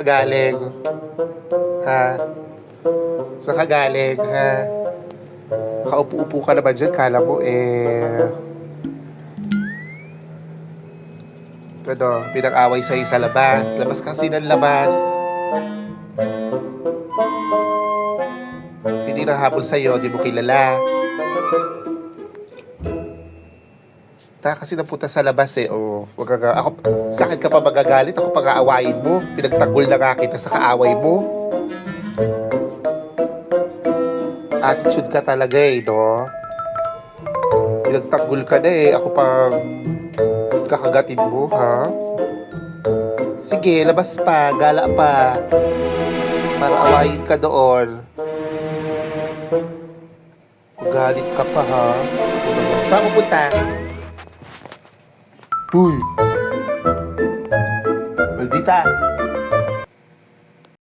Galing, ha? Saan ka galing, ha? Nakaupo-upo ka naman dyan, kala mo pinag-away sa'yo sa labas. Labas kasi ng labas. Hindi nanghabol sa'yo, di mo kilala. Kasi napunta sa labas ako, sa akin ka pa magagalit, ako pang aawayin mo. Pinagtanggol na nga kita sa kaaway mo. Attitude ka talaga no? Pinagtanggol ka na ako pang kakagatin mo, ha? Sige, labas pa, gala pa. Para awayin ka doon. Galit ka pa, ha? Saan mo punta? Uy! Maldita!